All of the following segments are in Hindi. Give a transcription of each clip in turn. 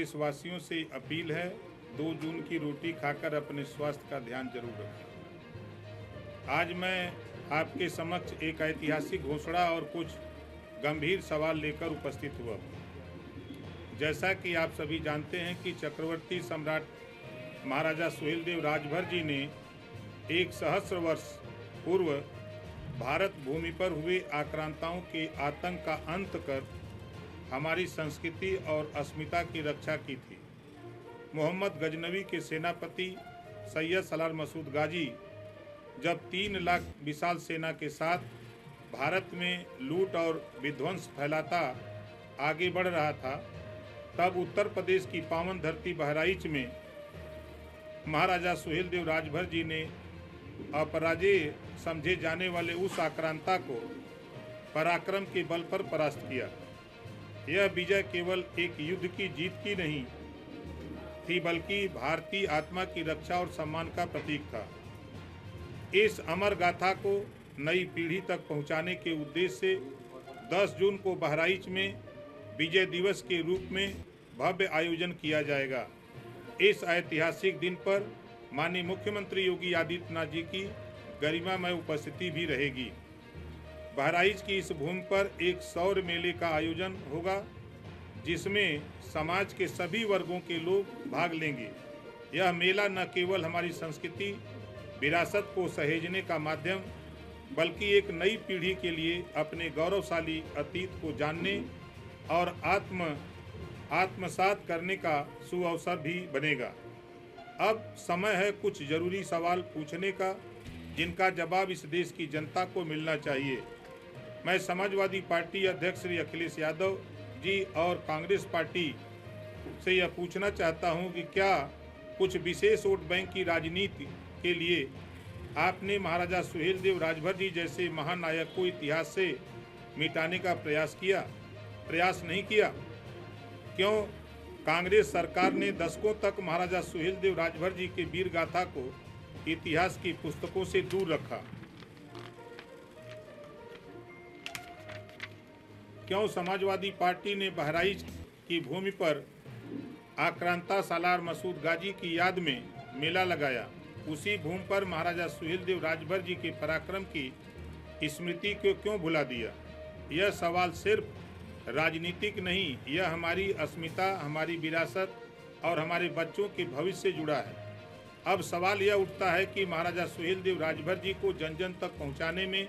देशवासियों से अपील है, 2 जून की रोटी खाकर अपने स्वास्थ्य का ध्यान जरूर रखें। आज मैं आपके समक्ष एक ऐतिहासिक घोषणा और कुछ गंभीर सवाल लेकर उपस्थित हुआ हूँ। जैसा कि आप सभी जानते हैं कि चक्रवर्ती सम्राट महाराजा सुहेलदेव राजभर जी ने 1 सहस्र वर्ष पूर्व भारत भूमि पर हुए आक्रांताओं के आतंक का अंत कर हमारी संस्कृति और अस्मिता की रक्षा की थी। मोहम्मद गजनवी के सेनापति सैयद सलार मसूद गाजी जब 3 लाख विशाल सेना के साथ भारत में लूट और विध्वंस फैलाता आगे बढ़ रहा था, तब उत्तर प्रदेश की पावन धरती बहराइच में महाराजा सुहेलदेव राजभर जी ने अपराजेय समझे जाने वाले उस आक्रांता को पराक्रम के बल पर परास्त किया। यह विजय केवल एक युद्ध की जीत की नहीं थी, बल्कि भारतीय आत्मा की रक्षा और सम्मान का प्रतीक था। इस अमर गाथा को नई पीढ़ी तक पहुंचाने के उद्देश्य से 10 जून को बहराइच में विजय दिवस के रूप में भव्य आयोजन किया जाएगा। इस ऐतिहासिक दिन पर माननीय मुख्यमंत्री योगी आदित्यनाथ जी की गरिमामय उपस्थिति भी रहेगी। बहराइच की इस भूमि पर एक सौर मेले का आयोजन होगा, जिसमें समाज के सभी वर्गों के लोग भाग लेंगे। यह मेला न केवल हमारी संस्कृति विरासत को सहेजने का माध्यम, बल्कि एक नई पीढ़ी के लिए अपने गौरवशाली अतीत को जानने और आत्मसात करने का सुअवसर भी बनेगा। अब समय है कुछ जरूरी सवाल पूछने का, जिनका जवाब इस देश की जनता को मिलना चाहिए। मैं समाजवादी पार्टी अध्यक्ष श्री अखिलेश यादव जी और कांग्रेस पार्टी से यह पूछना चाहता हूं कि क्या कुछ विशेष वोट बैंक की राजनीति के लिए आपने महाराजा सुहेलदेव राजभर जी जैसे महानायक को इतिहास से मिटाने का प्रयास नहीं किया? क्यों कांग्रेस सरकार ने दशकों तक महाराजा सुहेलदेव राजभर जी के वीर गाथा को इतिहास की पुस्तकों से दूर रखा? क्यों समाजवादी पार्टी ने बहराइच की भूमि पर आक्रांता सालार मसूद गाजी की याद में मेला लगाया? उसी भूमि पर महाराजा सुहेलदेव राजभर जी के पराक्रम की स्मृति को क्यों भुला दिया? यह सवाल सिर्फ राजनीतिक नहीं, यह हमारी अस्मिता, हमारी विरासत और हमारे बच्चों के भविष्य से जुड़ा है। अब सवाल यह उठता है कि महाराजा सुहेलदेव राजभर जी को जन जन तक पहुंचाने में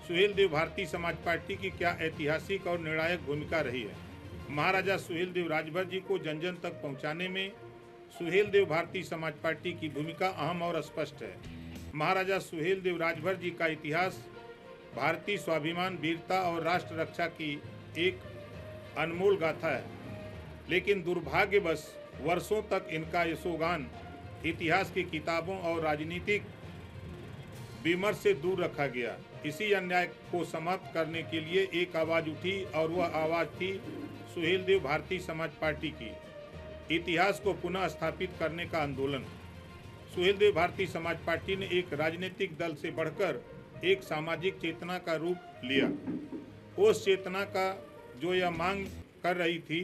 सुहेलदेव भारतीय समाज पार्टी की क्या ऐतिहासिक और निर्णायक भूमिका रही है? महाराजा सुहेलदेव राजभर जी को जन जन तक पहुंचाने में सुहेलदेव भारतीय समाज पार्टी की भूमिका अहम और स्पष्ट है। महाराजा सुहेलदेव राजभर जी का इतिहास भारतीय स्वाभिमान, वीरता और राष्ट्र रक्षा की एक अनमोल गाथा है, लेकिन दुर्भाग्यवश वर्षों तक इनका यशोगान इतिहास की किताबों और राजनीतिक विमर्श से दूर रखा गया। इसी अन्याय को समाप्त करने के लिए एक आवाज़ उठी और वह आवाज़ थी सुहेलदेव भारतीय समाज पार्टी की। इतिहास को पुनः स्थापित करने का आंदोलन। सुहेलदेव भारतीय समाज पार्टी ने एक राजनीतिक दल से बढ़कर एक सामाजिक चेतना का रूप लिया। उस चेतना का जो यह मांग कर रही थी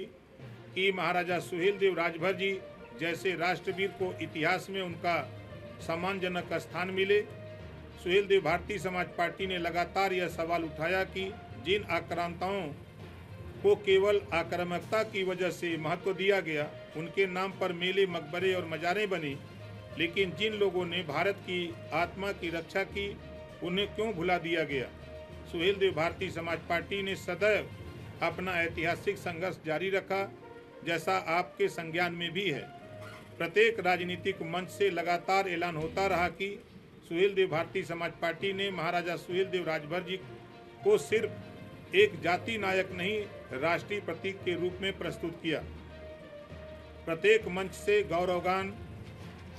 कि महाराजा सुहेलदेव राजभर जी जैसे राष्ट्रवीर को इतिहास में उनका सम्मानजनक स्थान मिले। सुहेलदेव भारतीय समाज पार्टी ने लगातार यह सवाल उठाया कि जिन आक्रांताओं को केवल आक्रामकता की वजह से महत्व दिया गया, उनके नाम पर मेले, मकबरे और मजारें बनी, लेकिन जिन लोगों ने भारत की आत्मा की रक्षा की, उन्हें क्यों भुला दिया गया? सुहेलदेव भारतीय समाज पार्टी ने सदैव अपना ऐतिहासिक संघर्ष जारी रखा, जैसा आपके संज्ञान में भी है। प्रत्येक राजनीतिक मंच से लगातार ऐलान होता रहा कि सुहेलदेव भारतीय समाज पार्टी ने महाराजा सुहेलदेव राजभर जी को सिर्फ एक जाति नायक नहीं, राष्ट्रीय प्रतीक के रूप में प्रस्तुत किया। प्रत्येक मंच से गौरवगान,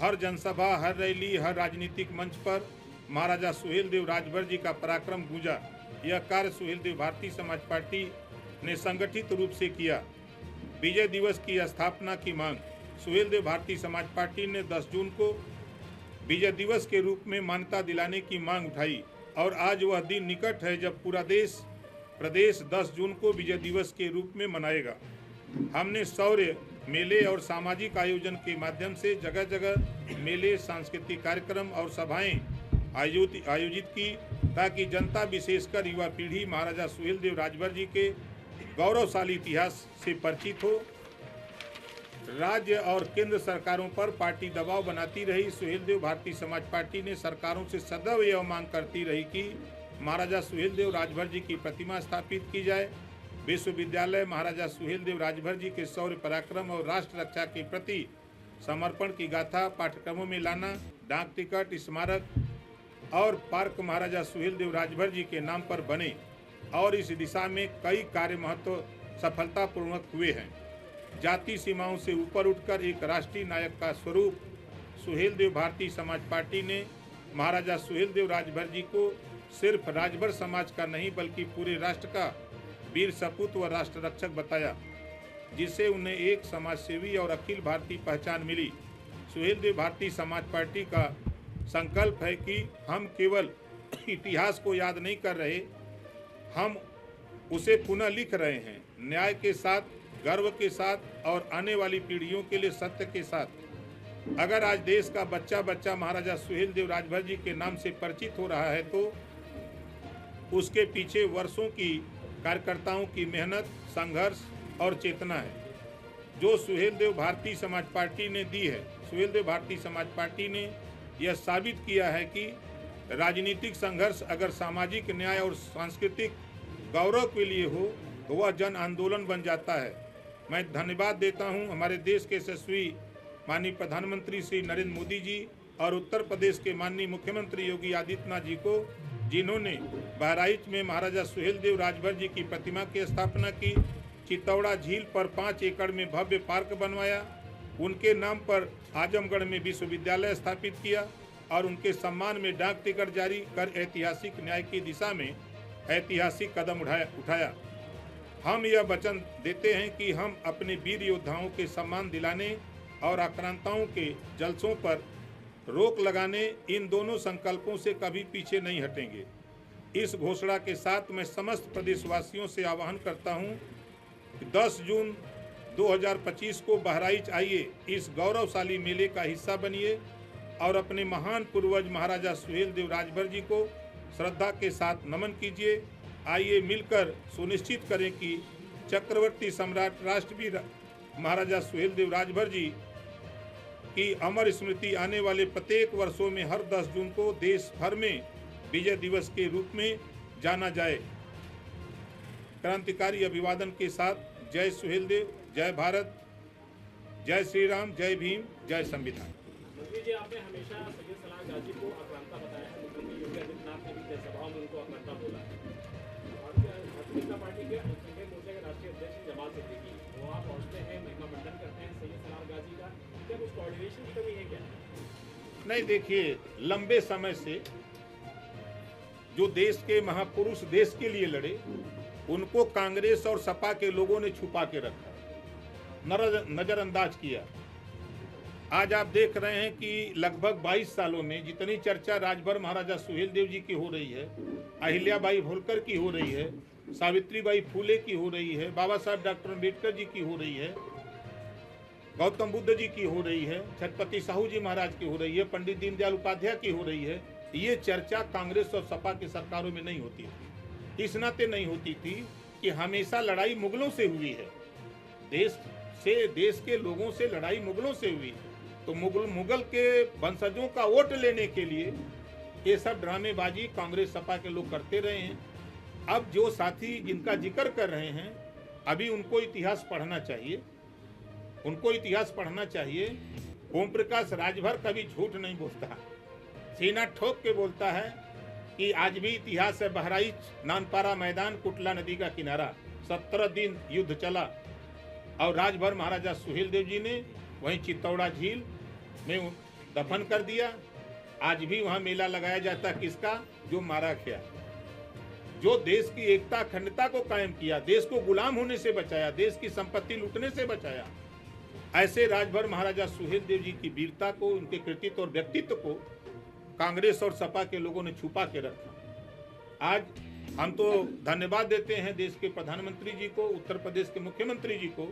हर जनसभा, हर रैली, हर राजनीतिक मंच पर महाराजा सुहेलदेव राजभर जी का पराक्रम गूंजा। यह कार्य सुहेलदेव भारतीय समाज पार्टी ने संगठित रूप से किया। विजय दिवस की स्थापना की मांग। सुहेलदेव भारतीय समाज पार्टी ने 10 जून को विजय दिवस के रूप में मान्यता दिलाने की मांग उठाई और आज वह दिन निकट है जब पूरा प्रदेश 10 जून को विजय दिवस के रूप में मनाएगा। हमने शौर्य, मेले और सामाजिक आयोजन के माध्यम से जगह जगह मेले, सांस्कृतिक कार्यक्रम और सभाएं आयोजित की, ताकि जनता विशेषकर युवा पीढ़ी महाराजा सुहेलदेव राजभर जी के गौरवशाली इतिहास से परिचित हो। राज्य और केंद्र सरकारों पर पार्टी दबाव बनाती रही। सुहेलदेव भारतीय समाज पार्टी ने सरकारों से सदैव यह मांग करती रही कि महाराजा सुहेलदेव राजभर जी की प्रतिमा स्थापित की जाए। विश्वविद्यालय महाराजा सुहेलदेव राजभर जी के शौर्य पराक्रम और राष्ट्र रक्षा के प्रति समर्पण की गाथा पाठ्यक्रमों में लाना, डाक टिकट, स्मारक और पार्क महाराजा सुहेलदेव राजभर जी के नाम पर बने और इस दिशा में कई कार्य महत्व सफलतापूर्वक हुए हैं। जाति सीमाओं से ऊपर उठकर एक राष्ट्रीय नायक का स्वरूप सुहेलदेव भारतीय समाज पार्टी ने महाराजा सुहेलदेव राजभर जी को सिर्फ राजभर समाज का नहीं बल्कि पूरे राष्ट्र का वीर सपूत व राष्ट्र रक्षक बताया, जिससे उन्हें एक समाजसेवी और अखिल भारतीय पहचान मिली। सुहेलदेव भारतीय समाज पार्टी का संकल्प है कि हम केवल इतिहास को याद नहीं कर रहे, हम उसे पुनः लिख रहे हैं, न्याय के साथ, गर्व के साथ और आने वाली पीढ़ियों के लिए सत्य के साथ। अगर आज देश का बच्चा बच्चा महाराजा सुहेलदेव राजभर जी के नाम से परिचित हो रहा है तो उसके पीछे वर्षों की कार्यकर्ताओं की मेहनत, संघर्ष और चेतना है, जो सुहेलदेव भारतीय समाज पार्टी ने दी है। सुहेलदेव भारतीय समाज पार्टी ने यह साबित किया है कि राजनीतिक संघर्ष अगर सामाजिक न्याय और सांस्कृतिक गौरव के लिए हो तो वह जन आंदोलन बन जाता है। मैं धन्यवाद देता हूं हमारे देश के यशस्वी माननीय प्रधानमंत्री श्री नरेंद्र मोदी जी और उत्तर प्रदेश के माननीय मुख्यमंत्री योगी आदित्यनाथ जी को, जिन्होंने बहराइच में महाराजा सुहेलदेव राजभर जी की प्रतिमा की स्थापना की, चित्तौड़ा झील पर 5 एकड़ में भव्य पार्क बनवाया, उनके नाम पर आजमगढ़ में विश्वविद्यालय स्थापित किया और उनके सम्मान में डाक टिकट जारी कर ऐतिहासिक न्याय की दिशा में ऐतिहासिक कदम उठाया। हम यह वचन देते हैं कि हम अपने वीर योद्धाओं के सम्मान दिलाने और आक्रांताओं के जलसों पर रोक लगाने, इन दोनों संकल्पों से कभी पीछे नहीं हटेंगे। इस घोषणा के साथ मैं समस्त प्रदेशवासियों से आह्वान करता हूं कि 10 जून 2025 को बहराइच आइए, इस गौरवशाली मेले का हिस्सा बनिए और अपने महान पूर्वज महाराजा सुहेलदेव राजभर जी को श्रद्धा के साथ नमन कीजिए। आइए मिलकर सुनिश्चित करें कि चक्रवर्ती सम्राट राष्ट्रवीर महाराजा सुहेलदेव राजभर जी की अमर स्मृति आने वाले प्रत्येक वर्षों में हर 10 जून को देश भर में विजय दिवस के रूप में जाना जाए। क्रांतिकारी अभिवादन के साथ जय सुहेलदेव, जय भारत, जय श्री राम, जय भीम, जय संविधान। मंत्री जी, आपने हमेशा सैयद सलार गाजी को आक्रांता बताया है। मुख्यमंत्री योगी आदित्यनाथ ने भी जनसभाओं में उनको आक्रांता बोला है। भारतीय जनता पार्टी के अल्पसंख्यक मोर्चा के राष्ट्रीय अध्यक्ष जमाल सिद्दीकी, वो आप पहुंचते हैं, महिमा मंडन करते हैं सैयद सलार गाजी का, क्या कुछ कोऑर्डिनेशन की कमी है क्या? नहीं, देखिए, लंबे समय से जो देश के महापुरुष देश के लिए लड़े, उनको कांग्रेस और सपा के लोगों ने छुपा के रखा, नजरअंदाज किया। आज आप देख रहे हैं कि लगभग 22 सालों में जितनी चर्चा राजभर महाराजा सुहेलदेव जी की हो रही है, अहिल्याबाई होलकर की हो रही है, सावित्रीबाई फूले की हो रही है, बाबा साहब डॉक्टर अम्बेडकर जी की हो रही है, गौतम बुद्ध जी की हो रही है, छत्रपति साहू जी महाराज की हो रही है, पंडित दीनदयाल उपाध्याय की हो रही है, ये चर्चा कांग्रेस और सपा की सरकारों में नहीं होती थी। इस नाते नहीं होती थी कि हमेशा लड़ाई मुगलों से हुई है, देश के लोगों से लड़ाई मुगलों से हुई, तो मुगल के वंशजों का वोट लेने के लिए ये सब ड्रामेबाजी कांग्रेस सपा के लोग करते रहे हैं। अब जो साथी जिनका जिक्र कर रहे हैं, अभी उनको इतिहास पढ़ना चाहिए, उनको इतिहास पढ़ना चाहिए। ओम प्रकाश राजभर कभी झूठ नहीं बोलता, सीना ठोक के बोलता है कि आज भी इतिहास है। बहराइच, नानपारा मैदान, कुटला नदी का किनारा, 17 दिन युद्ध चला और राजभर महाराजा सुहेलदेव जी ने वहीं चित्तौड़ा झील में दफन कर दिया। आज भी वहां मेला लगाया जाता, किसका? जो मारा गया, जो देश की एकता अखंडता को कायम किया, देश को गुलाम होने से बचाया, देश की संपत्ति लूटने से बचाया। ऐसे राजभर महाराजा सुहेलदेव जी की वीरता को, उनके कृतित्व और व्यक्तित्व को कांग्रेस और सपा के लोगों ने छुपा के रखा। आज हम तो धन्यवाद देते हैं देश के प्रधानमंत्री जी को, उत्तर प्रदेश के मुख्यमंत्री जी को,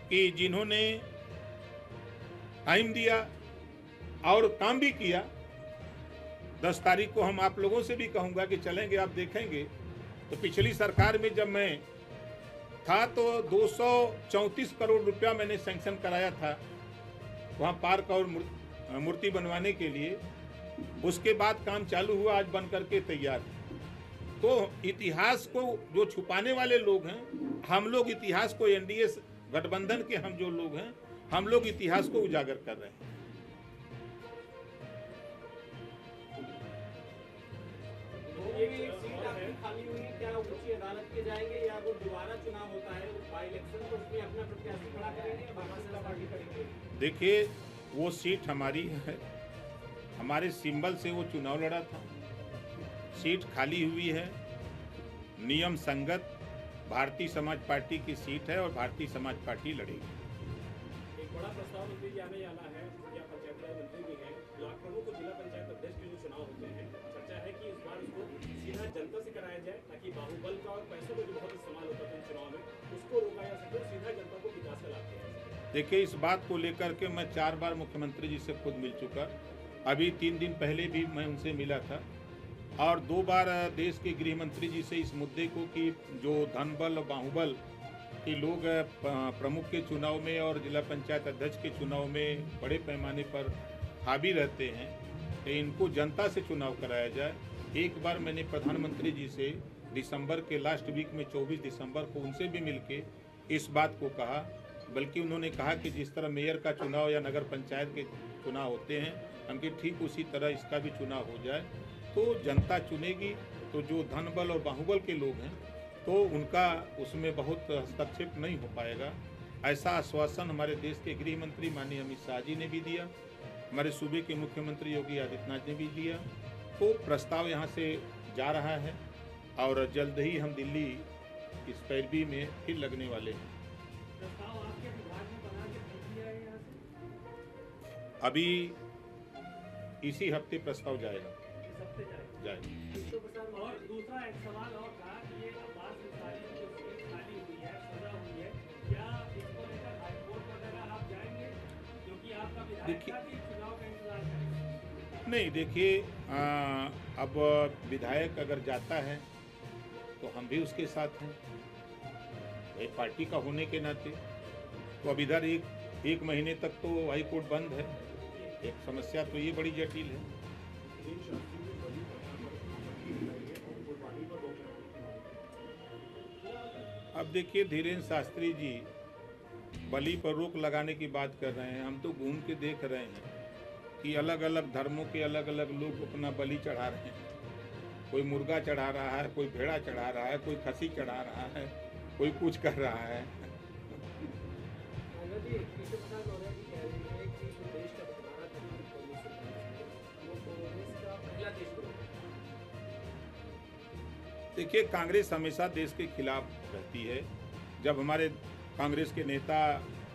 कि जिन्होंने टाइम दिया और काम भी किया। 10 तारीख को हम आप लोगों से भी कहूँगा कि चलेंगे, आप देखेंगे। तो पिछली सरकार में जब मैं था तो 234 करोड़ रुपया मैंने सैंक्शन कराया था वहाँ पार्क और मूर्ति बनवाने के लिए। उसके बाद काम चालू हुआ, आज बन करके तैयार है। तो इतिहास को जो छुपाने वाले लोग हैं, हम लोग इतिहास को, एनडीए गठबंधन के हम जो लोग हैं, हम लोग इतिहास को उजागर कर रहे हैं। ये सीट आपकी खाली हुई, क्या उच्च अदालत के जाएंगे या वो दोबारा चुनाव होता है बाई इलेक्शन, तो उसमें अपना प्रत्याशी खड़ा करेंगे या भारतीय जनता पार्टी करेंगे? देखिए, वो सीट हमारी है, हमारे सिंबल से वो चुनाव लड़ा था। सीट खाली हुई है, नियम संगत भारतीय समाज पार्टी की सीट है और भारतीय समाज पार्टी लड़ेगी। एक बड़ा प्रस्ताव मंत्री जी आने वाला है, या पंचायत राज मंत्री भी हैं, ब्लॉक प्रमुख को जिला पंचायत अध्यक्ष के जो चुनाव होते हैं, चर्चा है कि इस बार उसको सीधा जनता से कराया जाए ताकि बाहुबल का और पैसों का जो बहुत इस्तेमाल होता था इन चुनाव में, उसको रोका जा सके, सीधा जनता को विकास का लाभ दिया जा सके। देखिए, इस बात को लेकर के मैं 4 बार मुख्यमंत्री जी से खुद मिल चुका। अभी 3 दिन पहले भी मैं उनसे मिला था और 2 बार देश के गृह मंत्री जी से इस मुद्दे को कि जो धन बल और बाहुबल के लोग प्रमुख के चुनाव में और जिला पंचायत अध्यक्ष के चुनाव में बड़े पैमाने पर हावी रहते हैं, तो इनको जनता से चुनाव कराया जाए। एक बार मैंने प्रधानमंत्री जी से दिसंबर के लास्ट वीक में 24 दिसंबर को उनसे भी मिलके इस बात को कहा, बल्कि उन्होंने कहा कि जिस तरह मेयर का चुनाव या नगर पंचायत के चुनाव होते हैं, हमके ठीक उसी तरह इसका भी चुनाव हो जाए। तो जनता चुनेगी, तो जो धन बल और बाहुबल के लोग हैं तो उनका उसमें बहुत हस्तक्षेप नहीं हो पाएगा। ऐसा आश्वासन हमारे देश के गृह मंत्री माननीय अमित शाह जी ने भी दिया, हमारे सूबे के मुख्यमंत्री योगी आदित्यनाथ ने भी दिया। तो प्रस्ताव यहाँ से जा रहा है और जल्द ही हम दिल्ली इस पैरवी में फिर लगने वाले हैं। प्रस्ताव आपके विभाग में बना के भेज दिया है यहाँ से? अभी इसी हफ्ते प्रस्ताव जाएगा। इस हफ्ते जाएगा। और दूसरा एक सवाल और था कि ये अब्बास अंसारी की जो सीट खाली हुई है, सजा हुई है, क्या इसको लेकर हाईकोर्ट वगैरह आप जाएंगे, क्योंकि आपका विधायक था कि चुनाव का इंतजार करें? नहीं, देखिए, अब विधायक अगर जाता है तो हम भी उसके साथ हैं, एक पार्टी का होने के नाते। तो अब इधर एक महीने तक तो हाई कोर्ट बंद है, एक समस्या तो ये बड़ी जटिल है। अब देखिए, धीरेन्द्र शास्त्री जी बलि पर रोक लगाने की बात कर रहे हैं। हम तो घूम के देख रहे हैं कि अलग अलग धर्मों के अलग अलग लोग अपना बलि चढ़ा रहे हैं। कोई मुर्गा चढ़ा रहा है, कोई भेड़ा चढ़ा रहा है, कोई खसी चढ़ा रहा है, कोई कुछ कर रहा है। देखिए, कांग्रेस हमेशा देश के खिलाफ रहती है। जब हमारे कांग्रेस के नेता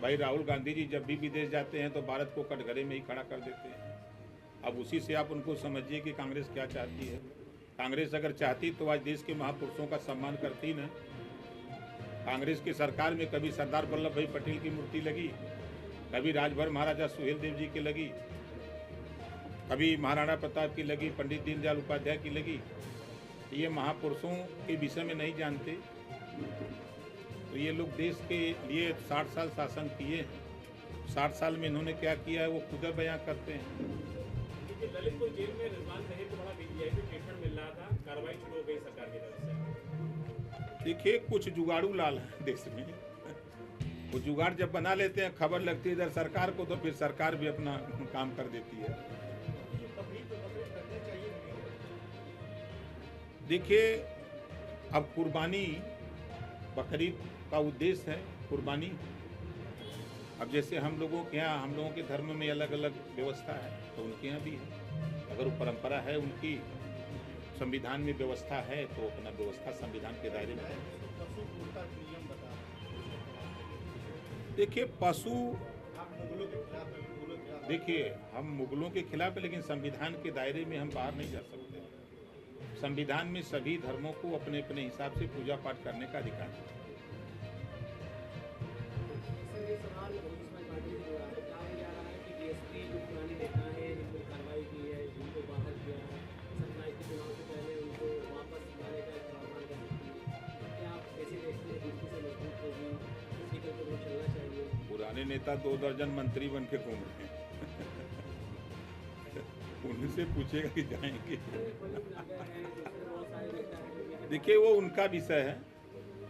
भाई राहुल गांधी जी जब भी विदेश जाते हैं तो भारत को कटघरे में ही खड़ा कर देते हैं। अब उसी से आप उनको समझिए कि कांग्रेस क्या चाहती है। कांग्रेस अगर चाहती तो आज देश के महापुरुषों का सम्मान करती ना। कांग्रेस की सरकार में कभी सरदार वल्लभ भाई पटेल की मूर्ति लगी, कभी राजभर महाराजा सुहेलदेव जी की लगी, कभी महाराणा प्रताप की लगी, पंडित दीनदयाल उपाध्याय की लगी। ये महापुरुषों के विषय में नहीं जानते। तो ये लोग देश के लिए 60 साल शासन किए हैं। 60 साल में इन्होंने क्या किया है वो खुद बयां करते हैं। ललितपुर जेल में रिजवान तहीर को बड़ा वीवीआईपी ट्रीटमेंट मिल रहा था, कार्रवाई शुरू हो गई सरकार की तरफ से। देखिए, कुछ जुगाड़ू लाल हैं देश में, वो जुगाड़ जब बना लेते हैं, खबर लगती है इधर सरकार को, तो फिर सरकार भी अपना काम कर देती है। देखिए, अब कुर्बानी, बकरीद का उद्देश्य है कुर्बानी। अब जैसे हम लोगों के यहाँ, हम लोगों के धर्म में अलग अलग व्यवस्था है, तो उनके यहाँ भी है। अगर वो परंपरा है उनकी, संविधान में व्यवस्था है, तो अपना व्यवस्था संविधान के दायरे में है। देखिए, पशु, देखिए, हम मुगलों के खिलाफ है, लेकिन संविधान के दायरे में हम बाहर नहीं जा सकते। संविधान में सभी धर्मों को अपने अपने हिसाब से पूजा पाठ करने का अधिकार है। हमारे नेता 2 दर्जन मंत्री बन के घूम रहे हैं। उनसे पूछेगा कि जाएंगे। देखिए वो उनका विषय है,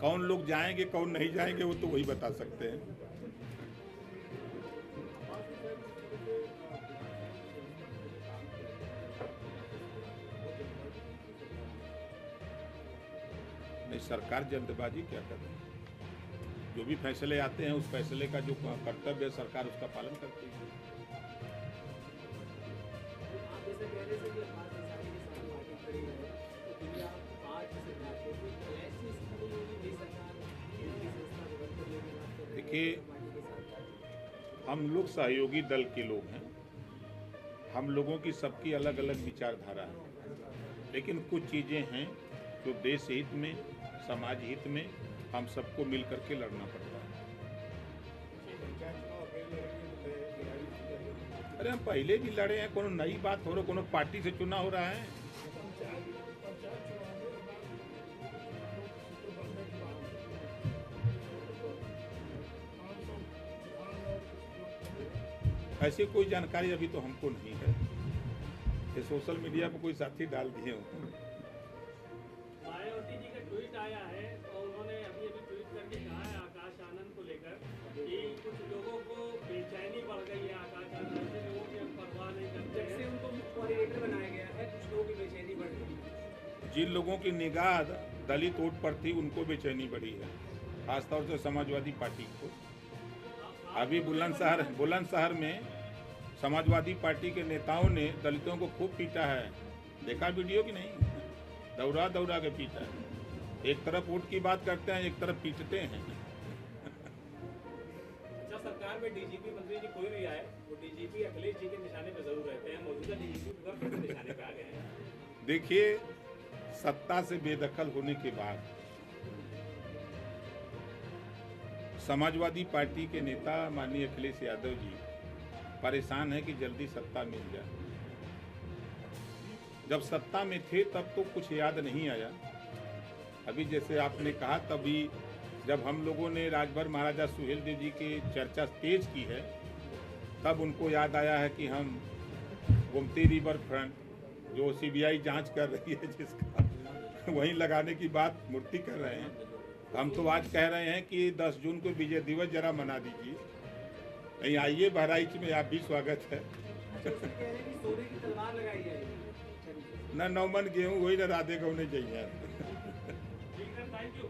कौन लोग जाएंगे कौन नहीं जाएंगे वो तो वही बता सकते हैं। नहीं, सरकार जल्दबाजी क्या कर रही है? जो भी फैसले आते हैं उस फैसले का जो कर्तव्य है सरकार उसका पालन करती है। देखिए हम लोग सहयोगी दल के लोग हैं, हम लोगों की सबकी अलग अलग विचारधारा है, लेकिन कुछ चीज़ें हैं जो देश हित में समाज हित में हम सबको मिल करके लड़ना पड़ता है। अरे हम पहले भी लड़े हैं, कोनो नई बात हो रहा, कोनो पार्टी से चुना हो रहा है। ऐसी कोई जानकारी अभी तो हमको नहीं है, ये सोशल मीडिया पर कोई साथी डाल दिए हों। मायावती जी का ट्वीट आया है और उन्होंने अभी ट्वीट करके कहा है आकाश आनंद को लेकर कि कुछ लोगों को बेचैनी बढ़ गई है। आकाश आनंद से लोगों की परवाह नहीं करते, जब से उनको मुख्य कोऑर्डिनेटर बनाया गया है कुछ लोगों की बेचैनी बढ़ गई। जिन लोगों की निगाह दलित वोट पर थी उनको बेचैनी बढ़ी है, खासतौर से समाजवादी पार्टी को। अभी बुलंदशहर में समाजवादी पार्टी के नेताओं ने दलितों को खूब पीटा है, देखा वीडियो की नहीं? दौड़ा दौड़ा के पीटा है। एक तरफ वोट की बात करते हैं, एक तरफ पीटते हैं। अच्छा, सरकार में डीजीपी मंत्री जी कोई भी आए वो डीजीपी अखिलेश जी के निशाने पे जरूर रहते हैं, मौजूदा डीजीपी निशाने पे आ गए हैं। देखिए सत्ता से बेदखल होने के बाद समाजवादी पार्टी के नेता माननीय अखिलेश यादव जी परेशान है कि जल्दी सत्ता मिल जाए। जब सत्ता में थे तब तो कुछ याद नहीं आया। अभी जैसे आपने कहा, तभी जब हम लोगों ने राजभर महाराजा सुहेलदेव जी की चर्चा तेज की है तब उनको याद आया है कि हम गोमती रिवर फ्रंट जो सीबीआई जांच कर रही है जिसका वहीं लगाने की बात मूर्ति कर रहे हैं। हम तो आज कह रहे हैं कि 10 जून को विजय दिवस जरा मना दीजिए। नहीं आइए बहराइच में, आप भी स्वागत है। न 9 मन गेहूँ वही न राधे गौने चाहिए। Thank you.